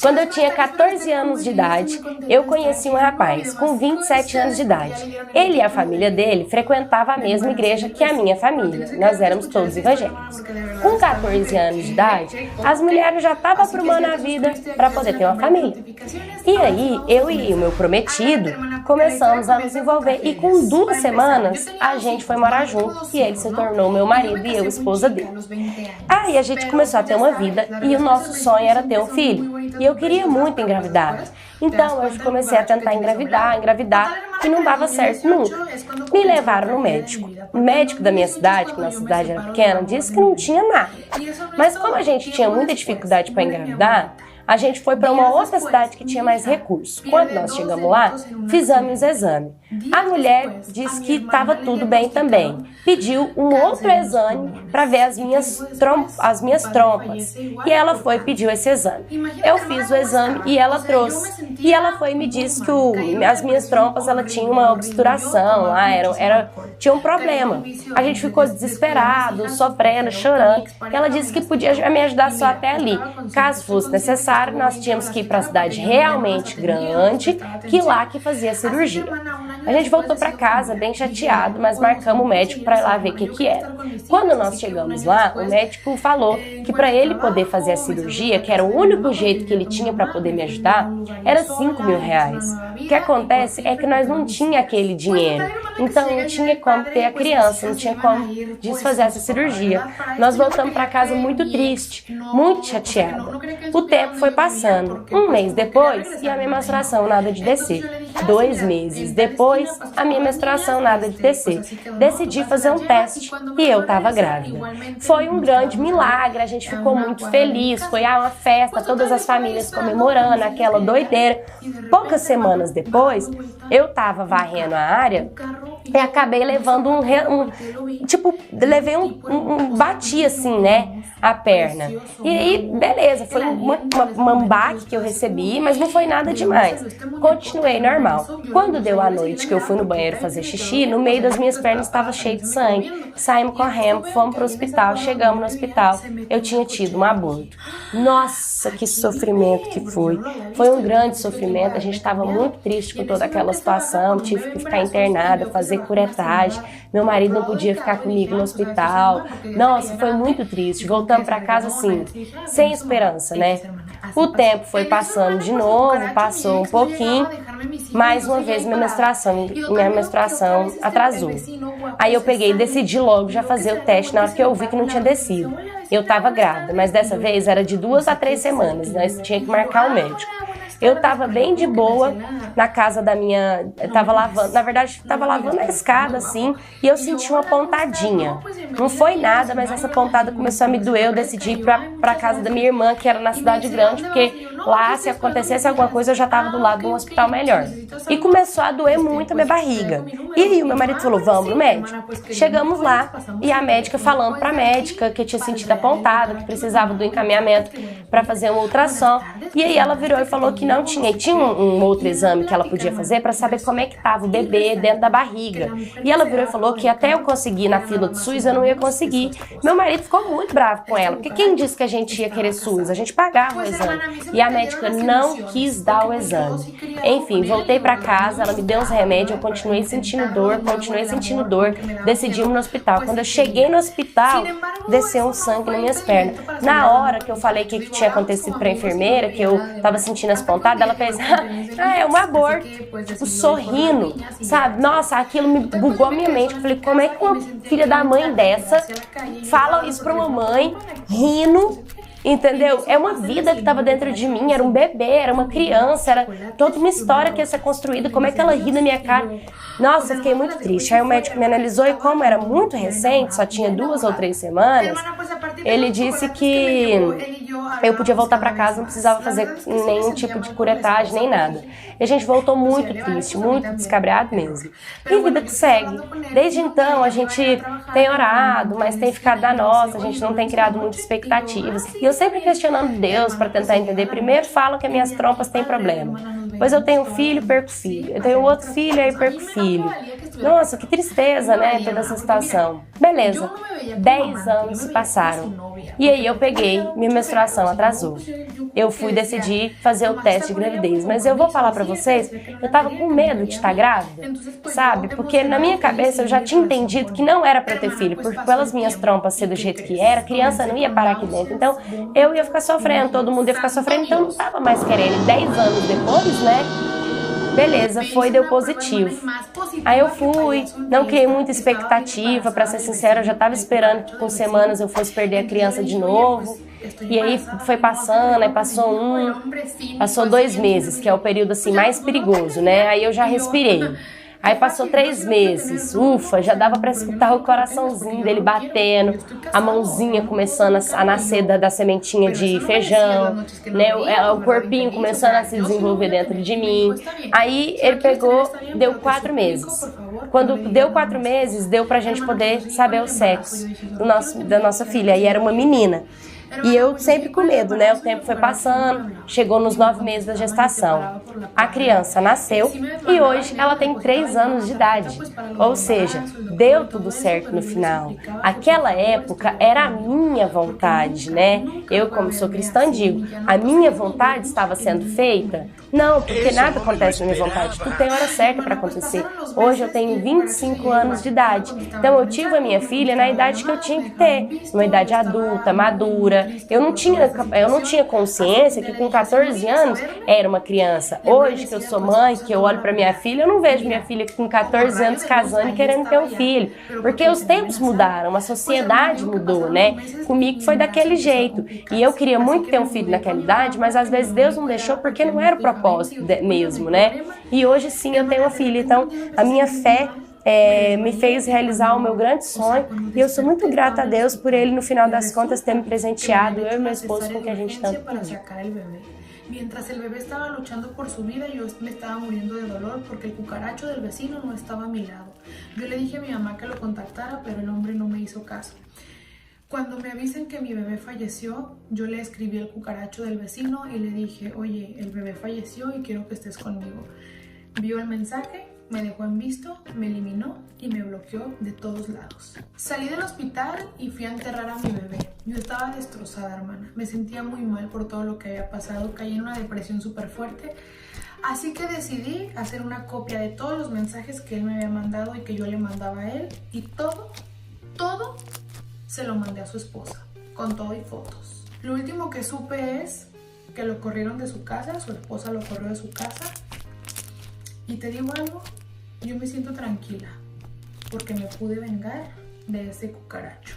Quando eu tinha 14 anos de idade, eu conheci um rapaz com 27 anos de idade. Ele e a família dele frequentavam a mesma igreja que a minha família. Nós éramos todos evangélicos. Com 14 anos de idade, as mulheres já estavam aprumando a vida para poder ter uma família. E aí, eu e o meu prometido começamos a nos envolver e com 2 semanas a gente foi morar junto e ele se tornou meu marido e eu esposa dele. Aí a gente começou a ter uma vida e o nosso sonho era ter um filho. E eu queria muito engravidar. Então eu comecei a tentar engravidar e não dava certo nunca. Me levaram no médico. O médico da minha cidade, que nossa cidade era pequena, disse que não tinha nada. Mas como a gente tinha muita dificuldade para engravidar, a gente foi para uma outra cidade que tinha mais recursos. Quando nós chegamos lá, fizemos o exame. A mulher disse que estava tudo bem também. Pediu um outro exame para ver as minhas trompas. E ela foi e pediu esse exame. Eu fiz o exame e ela trouxe. E ela foi e me disse que as minhas trompas ela tinha uma obturação lá, tinha um problema. A gente ficou desesperado, sofrendo, chorando. E ela disse que podia me ajudar só até ali. Caso fosse necessário, nós tínhamos que ir para a cidade realmente grande, que lá que fazia a cirurgia. A gente voltou para casa bem chateado, mas marcamos o médico para ir lá ver o que era. Quando nós chegamos lá, o médico falou que para ele poder fazer a cirurgia, que era o único jeito que ele tinha para poder me ajudar, era 5 mil reais. O que acontece é que nós não tinha aquele dinheiro, então não tinha como ter a criança, não tinha como desfazer essa cirurgia. Nós voltamos para casa muito triste, muito chateada. O tempo foi passando. 1 mês depois, e a minha menstruação nada de descer. 2 meses depois, a minha menstruação nada de descer. Decidi fazer um teste e eu estava grávida. Foi um grande milagre, a gente ficou muito feliz, foi uma festa, todas as famílias comemorando, aquela doideira. Poucas semanas depois, eu estava varrendo a área e acabei levando bati assim, né, a perna. E aí, beleza, foi um baque que eu recebi, mas não foi nada demais. Continuei normal. Quando deu a noite que eu fui no banheiro fazer xixi, no meio das minhas pernas estava cheio de sangue. Saímos correndo, fomos para o hospital, chegamos no hospital, eu tinha tido um aborto. Nossa, que sofrimento que foi. Foi um grande sofrimento, a gente estava muito triste com toda aquela situação, tive que ficar internada, fazer curetagem, meu marido não podia ficar comigo no hospital. Nossa, foi muito triste. Voltamos para casa assim, sem esperança, né? O tempo foi passando de novo, passou um pouquinho, mais uma vez minha menstruação atrasou. Aí eu peguei e decidi logo já fazer o teste na hora que eu vi que não tinha descido. Eu estava grávida, mas dessa vez era de 2 a 3 semanas, nós tinha que marcar o médico. Eu estava bem de boa na casa da minha... Estava lavando a escada, assim, e eu senti uma pontadinha. Não foi nada, mas essa pontada começou a me doer. Eu decidi ir pra casa da minha irmã, que era na cidade grande, porque lá, se acontecesse alguma coisa, eu já estava do lado de um hospital melhor. E começou a doer muito a minha barriga. E aí o meu marido falou, vamos no médico. Chegamos lá, e a médica falando pra médica que eu tinha sentido a pontada, que precisava do encaminhamento para fazer um ultrassom. E aí ela virou e falou que não tinha. E tinha um outro exame que ela podia fazer para saber como é que estava o bebê dentro da barriga. E ela virou e falou que até eu conseguir na fila do SUS, eu não ia conseguir. Meu marido ficou muito bravo com ela, porque quem disse que a gente ia querer SUS? A gente pagava o exame. E a médica não quis dar o exame. Enfim, voltei para casa, ela me deu uns remédios, eu continuei sentindo dor, decidimos no hospital. Quando eu cheguei no hospital, desceu um sangue nas minhas pernas. Na hora que eu falei o que tinha acontecido para a enfermeira, que eu tava sentindo as pontadas, ela fez, é um aborto, tipo, sorrindo, sabe? Nossa, aquilo me bugou a minha mente. Eu falei, como é que uma filha da mãe dessa fala isso pra uma mãe, rindo, entendeu? É uma vida que estava dentro de mim, era um bebê, era uma criança, era toda uma história que ia ser construída, como é que ela ri na minha cara? Nossa, eu fiquei muito triste. Aí o médico me analisou e como era muito recente, só tinha 2 ou 3 semanas, ele disse que eu podia voltar para casa, não precisava fazer nenhum tipo de curetagem, nem nada. E a gente voltou muito triste, muito descabreado mesmo. E vida que segue. Desde então, a gente tem orado, mas tem ficado na nossa, a gente não tem criado muitas expectativas. E eu sempre questionando Deus para tentar entender. Primeiro falam que as minhas trompas têm problema. Depois eu tenho um filho, perco filho. Eu tenho outro filho, aí perco filho. Nossa, que tristeza, né, toda essa situação. Beleza, 10 anos se passaram. E aí eu peguei, minha menstruação atrasou. Eu decidi fazer o teste de gravidez. Mas eu vou falar pra vocês, eu tava com medo de estar grávida, sabe? Porque na minha cabeça eu já tinha entendido que não era pra eu ter filho, porque pelas minhas trompas ser do jeito que era, a criança não ia parar aqui dentro. Então eu ia ficar sofrendo, todo mundo ia ficar sofrendo, então eu não tava mais querendo. 10 anos depois, né? Beleza, deu positivo. Aí eu fui, não criei muita expectativa, pra ser sincera, eu já tava esperando que com semanas eu fosse perder a criança de novo. E aí foi passando, aí passou 2 meses, que é o período assim mais perigoso, né? Aí eu já respirei. Aí passou 3 meses, ufa, já dava pra escutar o coraçãozinho dele batendo, a mãozinha começando a nascer da sementinha de feijão, né? O corpinho começando a se desenvolver dentro de mim. Aí ele pegou, deu 4 meses. Quando deu 4 meses, deu pra gente poder saber o sexo da nossa filha, e era uma menina. E eu sempre com medo, né? O tempo foi passando, chegou nos 9 meses da gestação. A criança nasceu e hoje ela tem 3 anos de idade. Ou seja, deu tudo certo no final. Aquela época era a minha vontade, né? Eu, como sou cristã, digo, a minha vontade estava sendo feita? Não, porque nada acontece na minha vontade. Tudo tem hora certa para acontecer. Hoje eu tenho 25 anos de idade. Então eu tive a minha filha na idade que eu tinha que ter. Uma idade adulta, madura. Eu não tinha consciência que com 14 anos era uma criança. Hoje que eu sou mãe, que eu olho para minha filha, eu não vejo minha filha com 14 anos casando e querendo ter um filho. Porque os tempos mudaram, a sociedade mudou, né? Comigo foi daquele jeito. E eu queria muito ter um filho naquela idade, mas às vezes Deus não deixou porque não era o propósito mesmo, né? E hoje sim eu tenho uma filha. Então a minha fé me fez realizar o meu grande sonho e eu sou muito grata a Deus por ele, no final das contas, ter me presenteado, eu e meu esposo, com o que a gente tanto pediu. Mientras el bebé estaba luchando por su vida, yo me estaba muriendo de dolor porque el cucaracho del vecino no estaba a mi lado. Yo le dije a mi mamá que lo contactara, pero el hombre no me hizo caso. Cuando me avisan que mi bebé falleció, yo le escribí al cucaracho del vecino y le dije, oye, el bebé falleció y quiero que estés conmigo. Vio el mensaje, me dejó en visto, me eliminó y me bloqueó de todos lados. Salí del hospital y fui a enterrar a mi bebé. Yo estaba destrozada, hermana. Me sentía muy mal por todo lo que había pasado. Caí en una depresión súper fuerte. Así que decidí hacer una copia de todos los mensajes que él me había mandado y que yo le mandaba a él. Y todo se lo mandé a su esposa, con todo y fotos. Lo último que supe es que lo corrieron de su casa, su esposa lo corrió de su casa. Y te digo algo, yo me siento tranquila porque me pude vengar de ese cucaracho.